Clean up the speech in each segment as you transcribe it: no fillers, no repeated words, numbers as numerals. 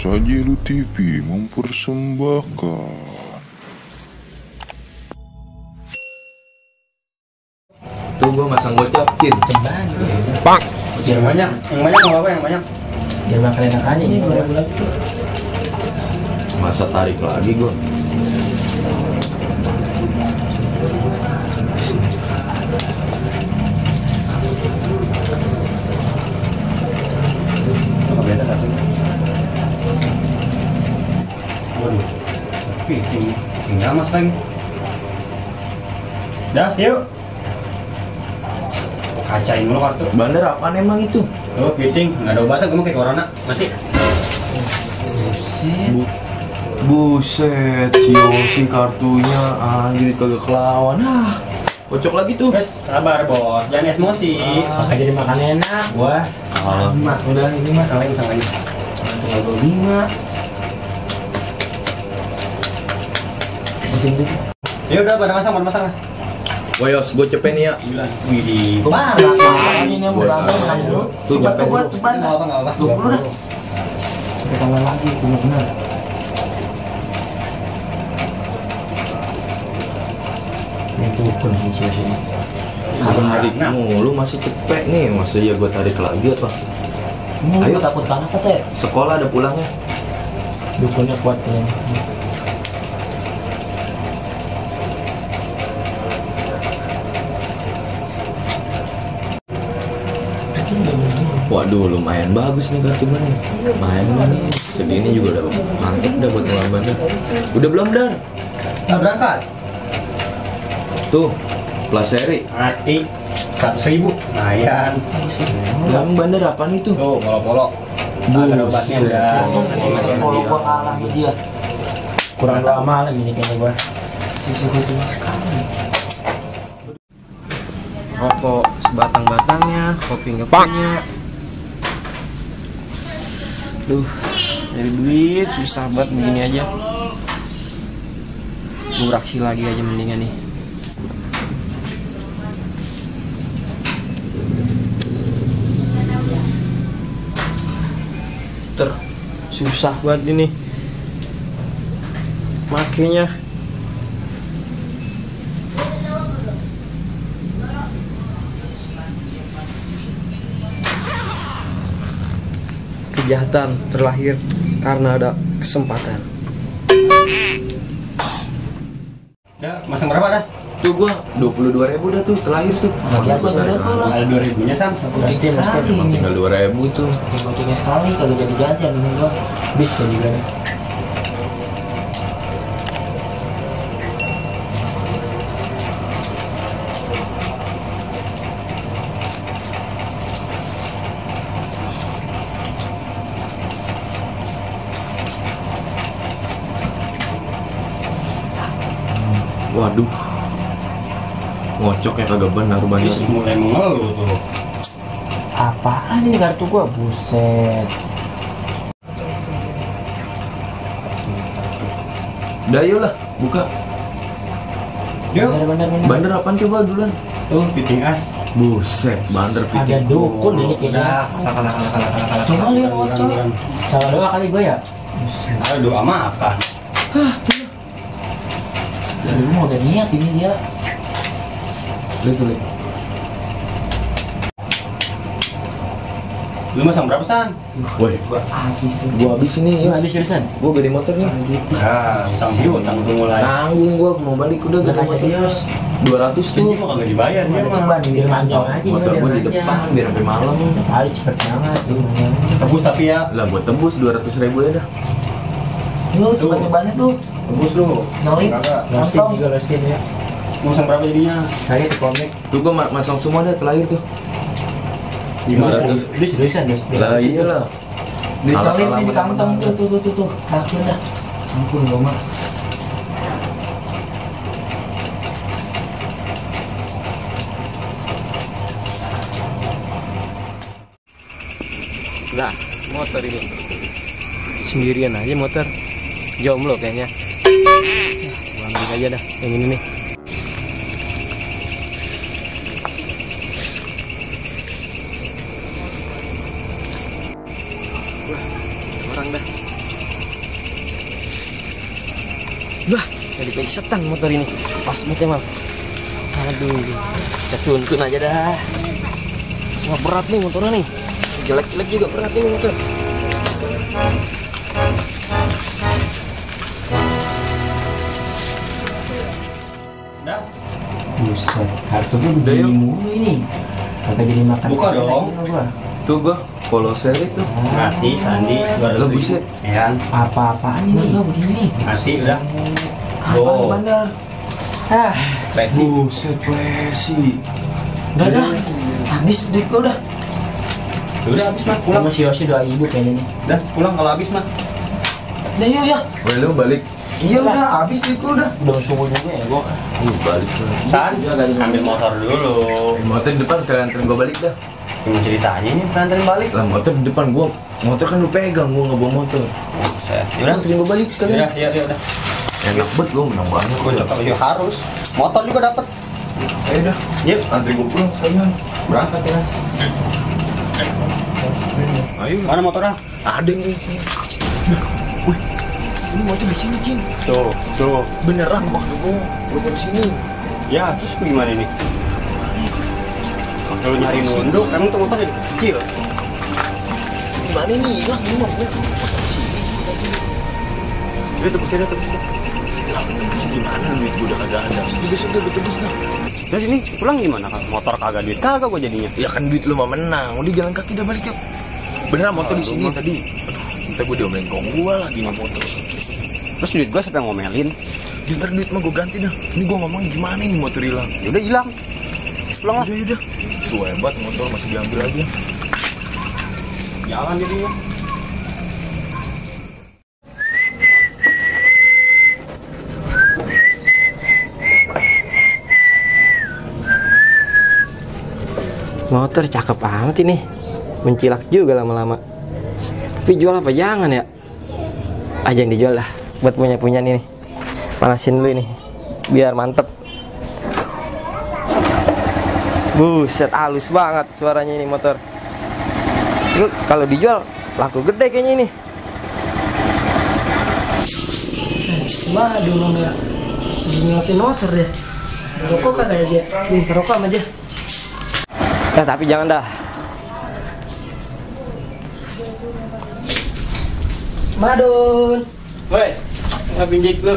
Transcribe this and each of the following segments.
Sajilu TV mempersembahkan. Tuh gua masang gocap, Cin. Pak. Yang banyak mau apa yang banyak? Dia makan enak aja nih bulan-bulan itu. Masa tarik lagi gua. Beda satu. Waduh. Tinggal mas lagi. Dah, yuk. Kacain dulu kartu. Bandar apaan emang itu? Oh, piting, nggak ada obatnya, gue mau kayak corona, mati. Buset, si kartunya anjir kagak kelawan. Kocok lagi tuh. Guys, sabar bos, jangan emosi. Pakai jadi makan enak, wah. Alamak, Udah, ini mas, sang lagi. Tinggal 25. Ya udah, pada masang lah. Woyos, gue cepet nih ya. Gila, widih. Parah ini mau berantem kan dulu. Tuh Coba cepet dulu. cepat. Nggak apa. 20 dah. Kita tambah lagi, benar. Itu kondisi sini. Tarik mulu masih cepet nih. Masa ya gue tarik lagi apa? Ayo takut apa teh? Sekolah ada pulangnya. Dukunnya kuat ya. Waduh, lumayan bagus nih kartu gue nih. Lumayan nih. Segini juga udah mantep dah buat ngelawan Bandar. Udah belum, Dar? Nggak berangkat? Tuh, plus seri. Mati. 100.000. Lumayan. Yang Bandar apaan itu? Tuh, polo-polo. Ada obatnya udah. Kalau gua kalah sama dia. Kurang lama lagi nih kayaknya gua. Sisi gua cuma sekali. Rokok sebatang-batangnya, kopi nggak punya. Duh, dari duit susah banget begini aja. Gue beraksi lagi aja mendingan nih. Susah banget ini makanya. Kejahatan terlahir karena ada kesempatan. Udah, masang berapa dah? Tuh gua 22.000 dah tuh terlahir tuh. Ada 2.000-nya Sam. Kucing sekali ini. Tinggal 2.000 tuh. Kucingnya sekali kalau jadi jajan ini gua. Bis kayak juga. Waduh. Ngocok ya kagak benar Bandar. Terus mulai mengeluh tuh. Apaan ini kartu gua? Buset. Udah yuk lah, buka. Yuk. Bener. Bandar apaan coba duluan? Tuh, piting as. Buset, Bandar Ada piting. dukun ini kayaknya. Kalah. Coba lihat ngocok. Salah doa kali gua ya. Ada doa makan. Dari dulu udah niat ini dia. Lihat. Lu masang berapa San? Woi, Gua habis ini. Yuk habis jurusan. Gua beli motor nih. Ya, utang tuh mulai. Tanggung gua mau balik udah Udah gak kasih serius. 200 Ini tuh. mah kagak dibayar dia mah. Coba nih biar panjang aja. Motor gua di depan biar sampai malam. Kali cepet banget. Tebus tapi ya. Lah buat tembus 200.000 ya dah. Lu cepet banget tuh. Tebus lu. Nolip. Kagak. Rostin juga Rostin ya. Mau masang berapa jadinya? Saya di komik. Tuh gua masang semua dah terlahir tuh. 500. Ini seriusan deh. Lah iyalah. Ditelip di kantong tuh. Terakhir dah. Ampun gua mah. Lah, motor ini sendirian aja motor. Jomblo kayaknya. Gua ambil aja dah yang ini nih. Wah, orang dah. Wah, jadi kayak setan motor ini. Pas banget emang. Aduh, kita tuntun aja dah. Wah, berat nih motornya nih. Jelek-jelek juga berat nih motor. Dah. Buset, kartu tuh Udah, begini yuk. mulu ini. Kagak jadi makan. Buka kagak dong. lagi gua. Tuh gua poloser itu. Mati, Sandi, 200 Lo ribu. buset. Ya, Apa-apaan ini gua begini. mati udah. Apaan Oh, bandar? Ah, Lesi. Buset, Lesi. udah dah. Habis duit gua udah. Udah habis mah, pulang. Sama si Yosi 2.000 kayaknya nih. Udah, pulang kalau habis mah. Udah yuk ya. Weh, lu balik. Iya udah, habis duit gua udah. Udah subuh juga ya gua. Balik. San, ambil motor dulu. Motor di depan sekalian anterin gua balik dah. Gimana ceritanya nih, nganterin balik? Lah motor di depan gua. Motor kan lu pegang, gua nggak bawa motor. Buset. Yaudah, Anterin gua balik sekalian. iya, udah. Enak banget lu, menang banget. Gua cakap ya harus. Motor juga dapat. Ayo dah. Yuk, Anterin gua pulang sekalian. berangkat ya. Ayo. Mana motornya? Ada nih. Wih, ini motor di sini, Cing. Tuh. Beneran gua nggak bohong. Lu di sini. Ya, terus gimana nih? Kalau nyari nunduk, emang tuh motor kecil. Gimana nih? Hilang ini motor. Dia tebus dia. Sih gimana duit gua udah kagak ada. Ini besok udah tebus dah. Terus ini pulang gimana? Motor kagak duit kagak gua jadinya. Ya kan duit lu mah menang. Udah jalan kaki dah balik yuk. Beneran motor di sini tadi. Aduh, ntar gua diomelin kong gua lagi nih motor. Terus duit gua siapa yang ngomelin? Ntar duit mah gua ganti dah. Ini gua ngomong gimana ini motor hilang. Ya udah hilang. Pulang lah. Udah. Hebat motor masih diambil aja. Jalan jadinya. Motor cakep amat ini. Mencilak juga lama-lama. Tapi jual apa jangan ya? Aja yang dijual lah. Buat punya nih. Panasin dulu ini. Biar mantep. Buset, halus banget suaranya ini motor. Ini kalau dijual laku gede kayaknya ini. Waduh, nong ya. Nyelapin motor deh. Rokok kagak aja. Minta rokok sama dia. Ya tapi jangan dah. Madun. Wes, ngapain Jik lu?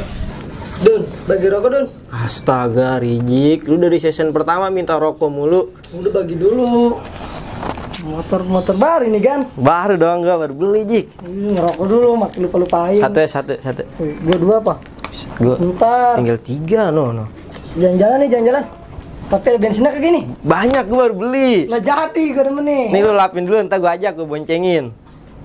Dun, bagi rokok Dun. Astaga, Rijik, lu dari season pertama minta rokok mulu. Udah bagi dulu. Motor baru ini kan. Baru dong, gua baru beli Jik. Ngerokok dulu, makin lupa-lupain. Satu. Gua 2 apa? Gua Ntar. tinggal 3 no. Jalan-jalan. Tapi ada bensinnya kayak gini. Banyak gua baru beli. Lah jadi gue demen nih. Nih lu lapin dulu, ntar gua ajak, gua boncengin.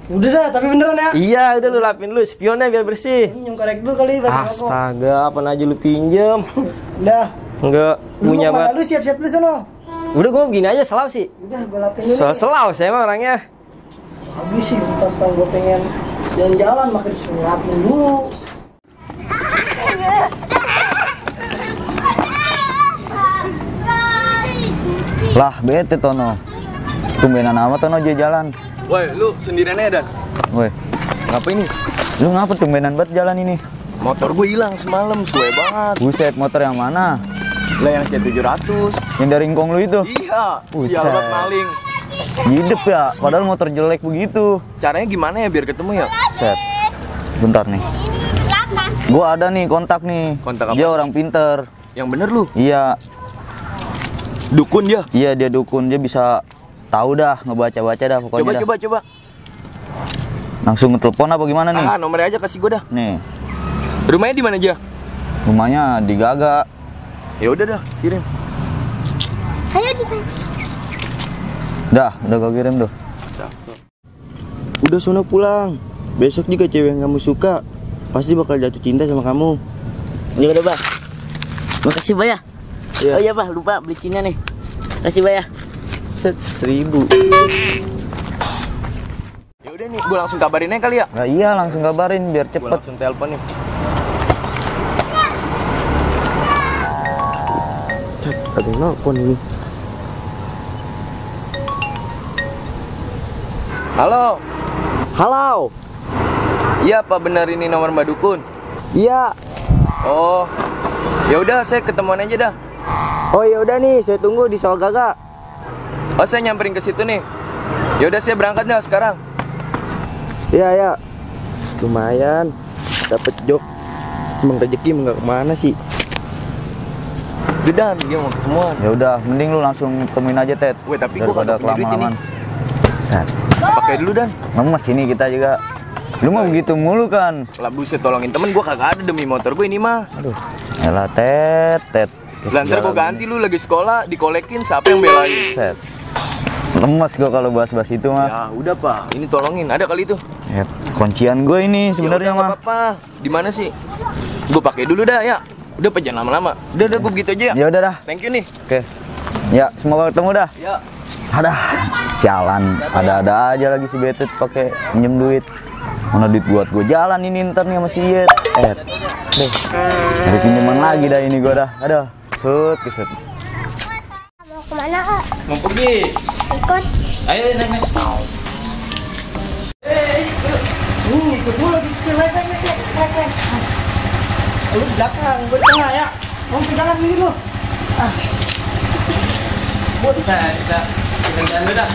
Udah dah, tapi beneran ya. Iya, udah lu lapin dulu, spionnya biar bersih. Minum korek dulu kali bagi rokok. Astaga, apa aja lu pinjem? Udah. Enggak punya Lu mau banget. lu siap-siap dulu sono. Udah gua begini aja selau sih. Udah, gue lapin dulu. Selau saya mah orangnya. Habis sih, tentang gue pengen jalan-jalan, makin disuruh lapin dulu. Lah bete Tono. Tumbenan amat Tono dia jalan. Woi, lu sendirian aja dan. Woi, Ngapa ini? lu ngapa tumbenan banget jalan ini? Motor gue hilang semalam, suwe banget. Buset, motor yang mana? Lah yang C700. Yang dari ngkong lu itu? Iya, Buset. sial banget maling. Hidup ya, padahal motor jelek begitu. Caranya gimana ya biar ketemu ya? Set. Bentar nih. Gua ada nih kontak nih. Kontak apa? Dia orang pinter. Yang bener lu, Iya, dukun dia. iya dia dukun, dia bisa tahu dah, ngebaca-baca dah pokoknya dah. Coba. Langsung ngetelepon apa gimana nih? Ah, nomornya aja kasih gue dah. Nih, Rumahnya di mana aja? rumahnya di Gaga. Ya udah dah, kirim. Udah gua kirim tuh. Udah sono pulang. Besok juga cewek yang kamu suka pasti bakal jatuh cinta sama kamu. Ya udah, Bah. Makasih, Bah ya. Iya. Oh iya, Bah, lupa beli Cina nih. Makasih, Bah ya. Set 1000. Ya udah nih, gue langsung kabarin aja kali ya. Nah, iya langsung kabarin biar Gue cepet. langsung telepon nih. Ada yang nelfon ini. Halo. Halo. Iya, apa benar ini nomor Mbak Dukun? Iya. Oh, ya udah saya ketemuan aja dah. Oh ya udah nih, saya tunggu di Sawah Gaga. Oh, saya nyamperin ke situ nih. Ya udah saya berangkat dah sekarang. Iya ya, lumayan dapet job. Emang rezeki nggak kemana sih? Udah Dan, dia mau ketemuan. Ya udah, mending lu langsung temuin aja Ted. Weh, tapi gua daripada kagak punya duit ini. kelama-lamaan. Set. Pakai dulu Dan. Mas sini kita juga. Lu mau begitu mulu kan? Lah buset, tolongin temen gua kagak ada demi motor gue ini mah. Aduh. Yalah Ted. Lah ntar gua ganti lu lagi sekolah, dikolekin siapa yang belain? Set. Lemes gua kalau bahas-bahas itu mah. Ya udah Pak, ini tolongin. Ada kali itu. Ya, kuncian gue ini sebenarnya Ya udah, mah. nggak apa-apa. Di mana sih? Gua pakai dulu dah ya. Udah jangan lama-lama. Udah gua begitu aja ya. Ya udah dah. Thank you nih. Oke. Ya, semoga ketemu dah. Ya. Ada. Sialan, ada-ada aja lagi si Betet pakai minjem duit. Mana duit buat gue jalan ini ntar nih sama si Yet. Deh. Cari pinjaman lagi dah ini gue dah. Aduh. Kesut. Mau kemana kak? Mau pergi. Ikut. Ayo naik. Ikut dulu kecil aja nih. Lu di belakang, gue di tengah ya. Mau ke jalan begini lu. Kita jalan dulu dah.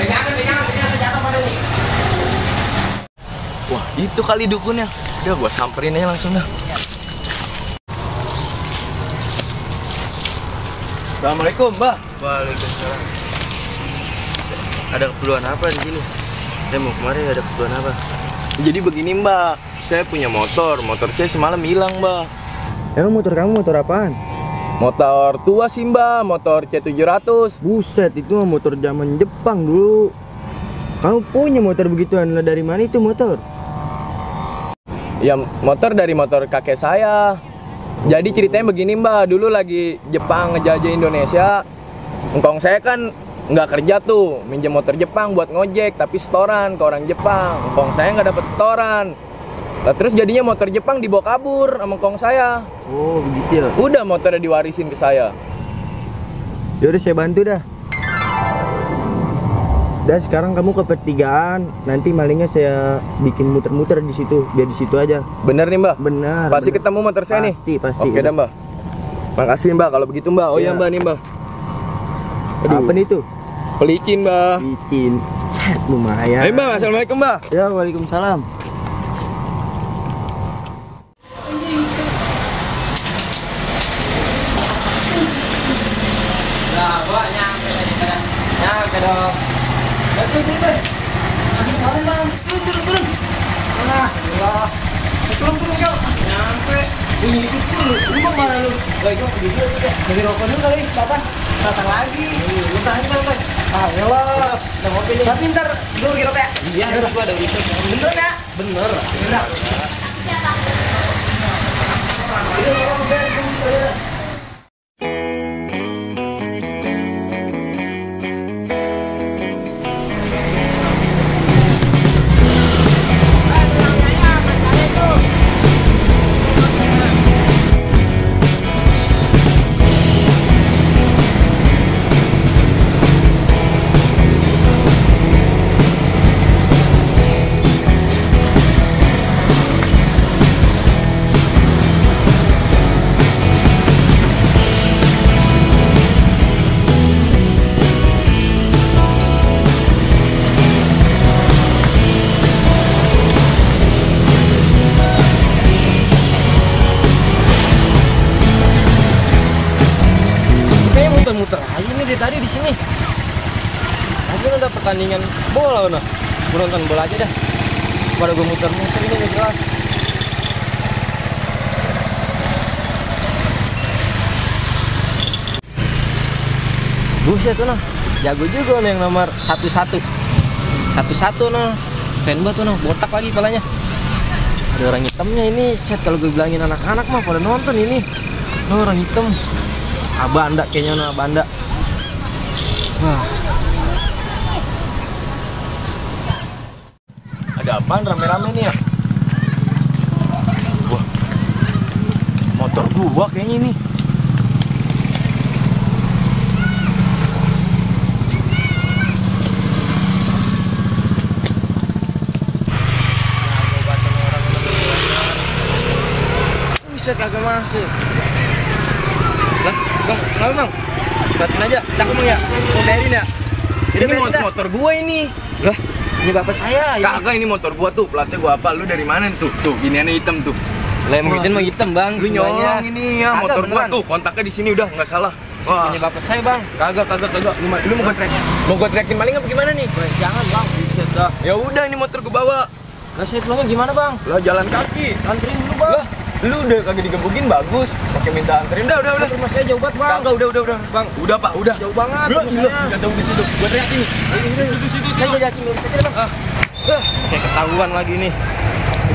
Pegangan jatuh pada nih. Wah, itu kali dukunnya. Udah gua samperin aja langsung dah. Assalamualaikum, Mbak. Waalaikumsalam. Ada keperluan apa di sini? Saya mau kemarin ada keperluan apa? Jadi begini, Mbak. Saya punya motor saya semalam hilang, Mbak. Emang motor kamu motor apaan? Motor tua sih, Mbak, motor C700. Buset, itu mah motor zaman Jepang dulu. Kamu punya motor begituan, lah dari mana itu motor? Ya, motor dari motor kakek saya. Jadi ceritanya begini, Mbak. Dulu lagi Jepang ngejajah Indonesia. Engkong saya kan nggak kerja tuh, minjem motor Jepang buat ngojek, tapi setoran ke orang Jepang. Engkong saya nggak dapet setoran. Nah, terus jadinya motor Jepang dibawa kabur sama engkong saya. Oh begitu ya. Udah motornya diwarisin ke saya. Yaudah saya bantu dah. Dan sekarang kamu ke pertigaan, nanti malingnya saya bikin muter-muter di situ, biar di situ aja. Bener nih, Mbak? Benar. Pasti benar. ketemu motor saya nih? Pasti. Oke dah, Mbak. Makasih, Mbak, kalau begitu, Mbak. Oh iya, Iya. Mbak, nih, Mbak. Apa nih tuh? Pelicin, Mbak. Bikin. Set, lumayan. Hai, Mbak. Assalamualaikum, Mbak. Ya, waalaikumsalam. Nyampe dong. Turun kau. Nyampe. Ini ikut dulu. Lu mau mana lu? Lagi kok gitu ya. Beli rokok dulu kali. Datang lagi. Lu tahan kan. Ah, elah. Udah ngopi nih. Tapi ntar dulu kira ya. Iya, gua ada urusan. Bener ya? Bener. Kayaknya muter-muter aja nih dari tadi di sini. Mungkin ada pertandingan bola, nah. Gue nonton bola aja dah. Pada gue muter-muter ini nggak jelas. Buset tuh nah, jago juga nih yang nomor 11. 11 nah, keren banget tuh nah, botak lagi kepalanya. Ada orang hitamnya ini, set kalau gue bilangin anak-anak mah pada nonton ini. Oh, orang hitam. Abanda kayaknya nah, Abanda. Wah. Ada apaan rame-rame nih ya? Wah. Motor gua kayaknya ini. Buset, kagak masuk. Lah, bang, kenapa bang? Batin aja, cakep bang ya? Mau bayarin ya? Ini motor gua ini. Lah, ini bapak saya. Kagak, ini motor gua tuh, platnya gua apa? Lu dari mana tuh? Tuh, giniannya hitam tuh. Lah, emang itu mah hitam bang. Lu nyolong ini ya, Kagak, motor gua beneran. tuh, kontaknya di sini udah, nggak salah. Wah, Ini bapak saya bang. kagak. Lu mau gua track? Mau gua trackin maling apa gimana nih? Jangan bang, buset dah. Ya udah, ini motor gua bawa. Lah saya pulangnya gimana bang? Lah jalan kaki. Anterin dulu bang. Lah, lu udah kagak digebukin bagus. Pakai minta anterin. Udah. Rumah saya jauh banget bang. Kagak, udah. Bang, udah Pak, udah. Jauh banget Lu rumah gila, saya. enggak tahu di situ. Gua teriakin nih. Situ. Saya jadi hakim medis aja bang. Kayak ketahuan lagi nih.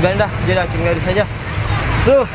Udah dah, jadi hakim medis aja. Tuh.